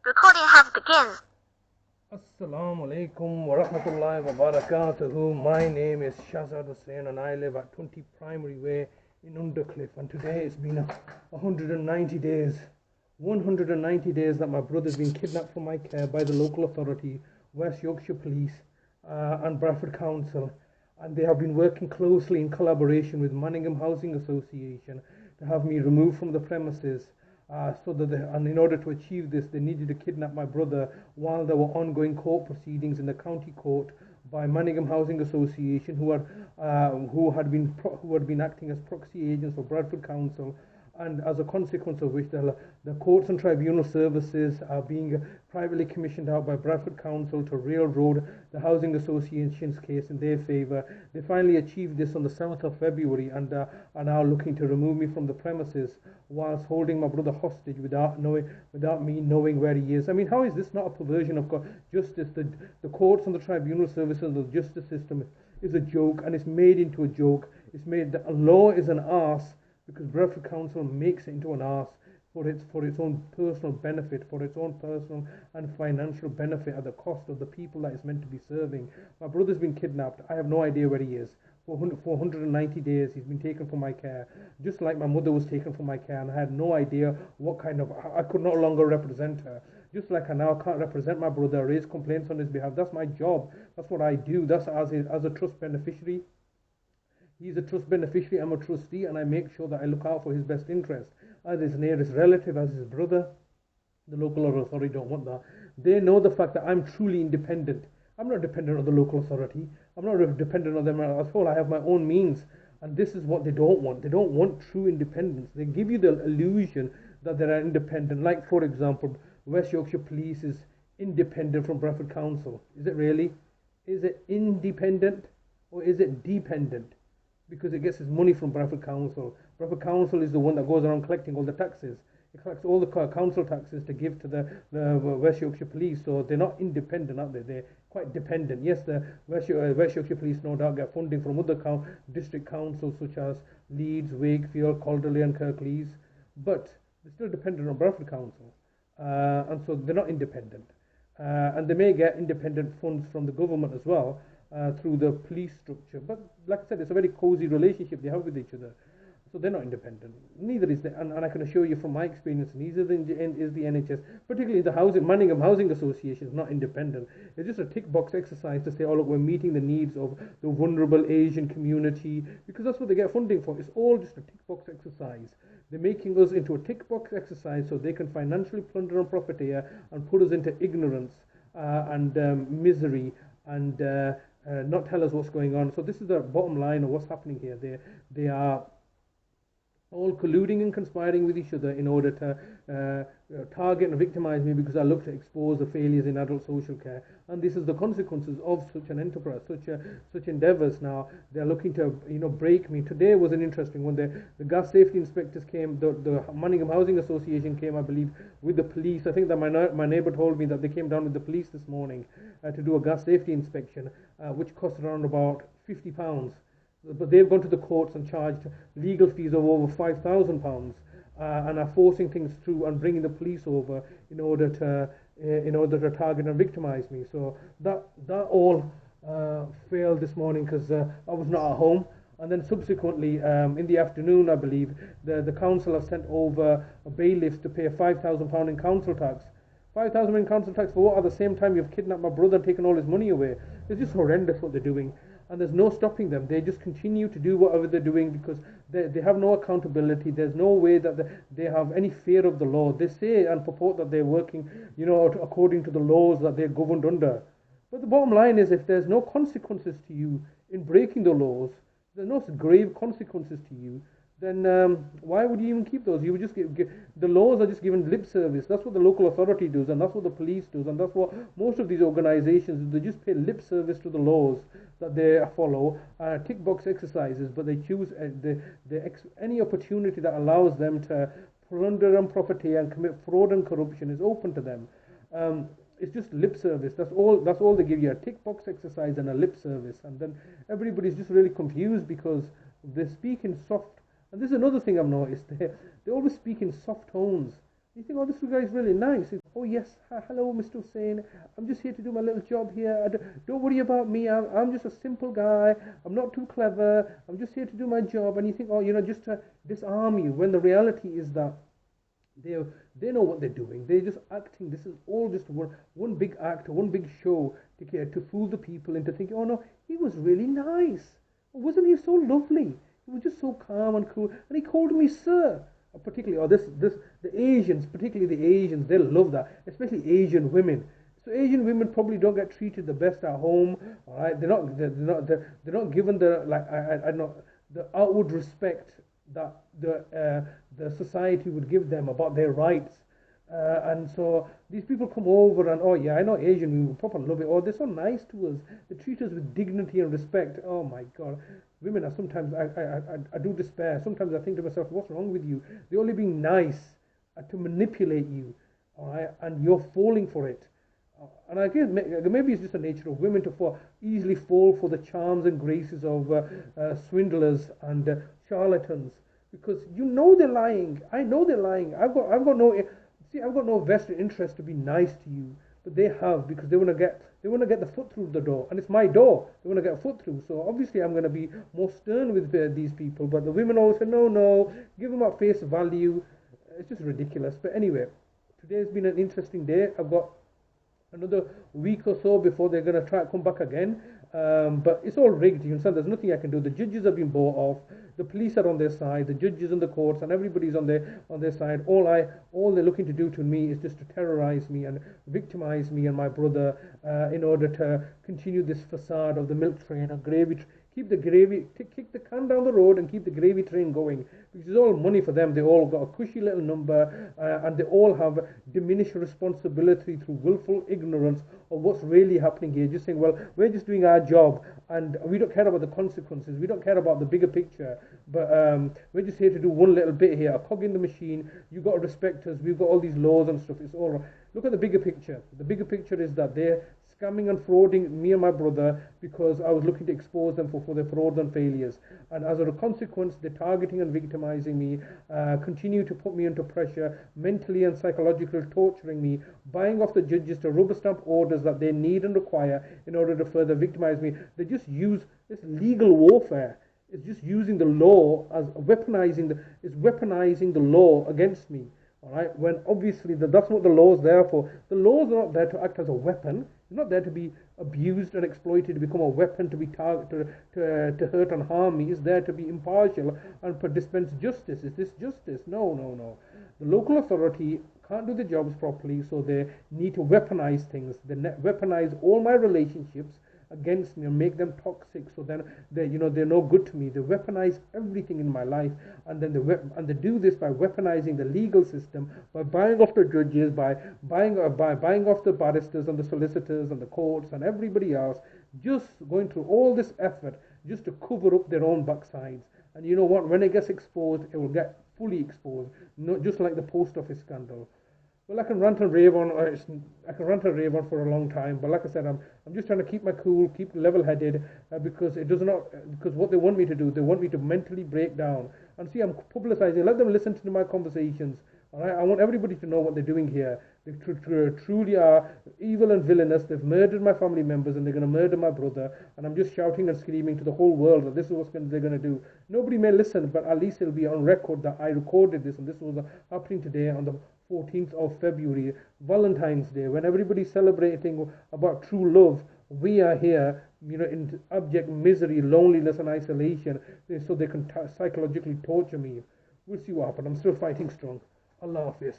Recording has begun. Assalamu alaikum wa rahmatullahi wa barakatuhu. My name is Shazad Hussain and I live at 20 Primary Way in Undercliff, and today it's been 190 days. 190 days that my brother's been kidnapped from my care by the local authority, West Yorkshire Police and Bradford Council, and they have been working closely in collaboration with Manningham Housing Association to have me removed from the premises. And in order to achieve this, they needed to kidnap my brother while there were ongoing court proceedings in the county court by Manningham Housing Association, who had been acting as proxy agents for Bradford Council, and as a consequence of which the courts and tribunal services are being privately commissioned out by Bradford Council to railroad the Housing Association's case in their favour. They finally achieved this on the 7th of February and are now looking to remove me from the premises whilst holding my brother hostage without me knowing where he is. I mean, how is this not a perversion of justice? The courts and the tribunal services and the justice system is a joke, and it's made into a joke. It's made that a law is an arse because Bradford Council makes it into an arse for its own personal benefit, for its own personal and financial benefit at the cost of the people that it's meant to be serving. My brother's been kidnapped. I have no idea where he is. For 190 days he's been taken from my care, just like my mother was taken from my care, and I had no idea I could no longer represent her. Just like I now can't represent my brother, raise complaints on his behalf. That's my job. That's what I do. That's as a trust beneficiary. He's a trust beneficiary, I'm a trustee, and I make sure that I look out for his best interest. As his nearest relative, as his brother, the local authority don't want that. They know the fact that I'm truly independent. I'm not dependent on the local authority. I'm not dependent on them at all. I have my own means. And this is what they don't want. They don't want true independence. They give you the illusion that they are independent. Like, for example, West Yorkshire Police is independent from Bradford Council. Is it really? Is it independent or is it dependent? Because it gets its money from Bradford Council. Bradford Council is the one that goes around collecting all the taxes. It collects all the council taxes to give to the West Yorkshire Police. So they're not independent, are they? They're quite dependent. Yes, the West Yorkshire Police no doubt get funding from other district councils such as Leeds, Wakefield, Calderley and Kirklees, but they're still dependent on Bradford Council. And so they're not independent. And they may get independent funds from the government as well, through the police structure. But like I said, it's a very cozy relationship they have with each other. So they're not independent. Neither is the, and I can assure you from my experience, neither is the NHS, particularly the Manningham Housing Association is not independent. It's just a tick box exercise to say, oh look, we're meeting the needs of the vulnerable Asian community, because that's what they get funding for. It's all just a tick box exercise. They're making us into a tick box exercise so they can financially plunder and profiteer and put us into ignorance and misery and not tell us what's going on. So this is the bottom line of what's happening here. They are all colluding and conspiring with each other in order to target and victimize me because I look to expose the failures in adult social care. And this is the consequences of such an enterprise, such endeavors. Now they're looking to break me. Today was an interesting one. The gas safety inspectors came, the Manningham Housing Association came, I believe, with the police. I think that my neighbour told me that they came down with the police this morning to do a gas safety inspection, which cost around about £50. But they've gone to the courts and charged legal fees of over £5,000, and are forcing things through and bringing the police over in order to target and victimize me. So that all failed this morning because I was not at home. And then subsequently, in the afternoon, I believe, the council has sent over bailiffs to pay £5,000 in council tax. £5,000 in council tax for what? At the same time, you've kidnapped my brother and taken all his money away. It's just horrendous what they're doing. And there's no stopping them. They just continue to do whatever they're doing because they have no accountability. There's no way that they have any fear of the law. They say and purport that they're working, according to the laws that they're governed under. But the bottom line is, if there's no consequences to you in breaking the laws, there's no grave consequences to you, then why would you even keep those? You would just the laws are just given lip service. That's what the local authority does, and that's what the police does, and that's what most of these organizations do. They just pay lip service to the laws that they follow, tick box exercises, but they choose any opportunity that allows them to plunder and profiteer and commit fraud and corruption is open to them. It's just lip service. That's all they give you, a tick box exercise and a lip service. And then everybody's just really confused because they speak in soft. And this is another thing I've noticed. They always speak in soft tones. You think, oh, this guy is really nice. Oh, yes, hello, Mr. Hussein. I'm just here to do my little job here. Don't worry about me. I'm just a simple guy. I'm not too clever. I'm just here to do my job. And you think, oh, just to disarm you, when the reality is that they they know what they're doing. They're just acting. This is all just one big act, one big show to fool the people into thinking, oh no, he was really nice. Wasn't he so lovely? He was just so calm and cool, and he called me sir. Particularly, or this the Asians, particularly the Asians, they love that, especially Asian women. So Asian women probably don't get treated the best at home. All right, they're not given the like I know the outward respect that the society would give them about their rights. And so these people come over and, oh yeah, I know Asian, we proper love it. Oh, they're so nice to us. They treat us with dignity and respect. Oh my God, women are sometimes I do despair. Sometimes I think to myself, what's wrong with you? They're only being nice to manipulate you, all right, and you're falling for it. And I guess maybe it's just the nature of women to easily fall for the charms and graces of swindlers and charlatans, because you know they're lying. I know they're lying. I've got no vested interest to be nice to you, but they have, because they want to get the foot through the door, and it's my door. They want to get a foot through. So obviously I'm going to be more stern with these people. But the women always say no, give them at face value. It's just ridiculous. But anyway, today's been an interesting day. I've got another week or so before they're going to try to come back again. But it's all rigged, you understand? There's nothing I can do. The judges have been bought off. The police are on their side. The judges and the courts and everybody's on their side. All they're looking to do to me is just to terrorize me and victimize me and my brother in order to continue this facade of the milk train and gravy. Kick the can down the road and keep the gravy train going, which is all money for them. They all got a cushy little number, and they all have diminished responsibility through willful ignorance of what's really happening here. Just saying, well, we're just doing our job, and we don't care about the consequences. We don't care about the bigger picture. But we're just here to do one little bit here, a cog in the machine. You got to respect us. We've got all these laws and stuff. It's all right. Look at the bigger picture. The bigger picture is that they're scamming and frauding me and my brother because I was looking to expose them for their frauds and failures. And as a consequence, they're targeting and victimizing me, continue to put me under pressure, mentally and psychologically torturing me, buying off the judges to rubber stamp orders that they need and require in order to further victimize me. They just use this legal warfare. It's just using the law as weaponizing the law against me. All right, when obviously that's what the law is there for. The laws are not there to act as a weapon. It's not there to be abused and exploited, to become a weapon to be targeted to hurt and harm me. It's there to be impartial and to dispense justice. Is this justice? No. The local authority can't do the jobs properly, so they need to weaponize things. They weaponize all my relationships against me and make them toxic, so then they're no good to me. They weaponize everything in my life, and then they do this by weaponizing the legal system, by buying off the judges, by buying off the barristers and the solicitors and the courts and everybody else, just going through all this effort just to cover up their own backsides. And you know what, when it gets exposed, it will get fully exposed, not just like the post office scandal. Well, I can rant and rave on for a long time, but like I said, I'm just trying to keep my cool, keep level-headed, because what they want me to do, they want me to mentally break down. And see, I'm publicizing. Let them listen to my conversations. All right, I want everybody to know what they're doing here. They truly are evil and villainous. They've murdered my family members, and they're going to murder my brother. And I'm just shouting and screaming to the whole world that this is what they're going to do. Nobody may listen, but at least it'll be on record that I recorded this, and this was happening today on the 14th of February, Valentine's Day, when everybody's celebrating about true love. We are here, in abject misery, loneliness and isolation, so they can psychologically torture me. We'll see what happens. I'm still fighting strong. Allah Hafiz.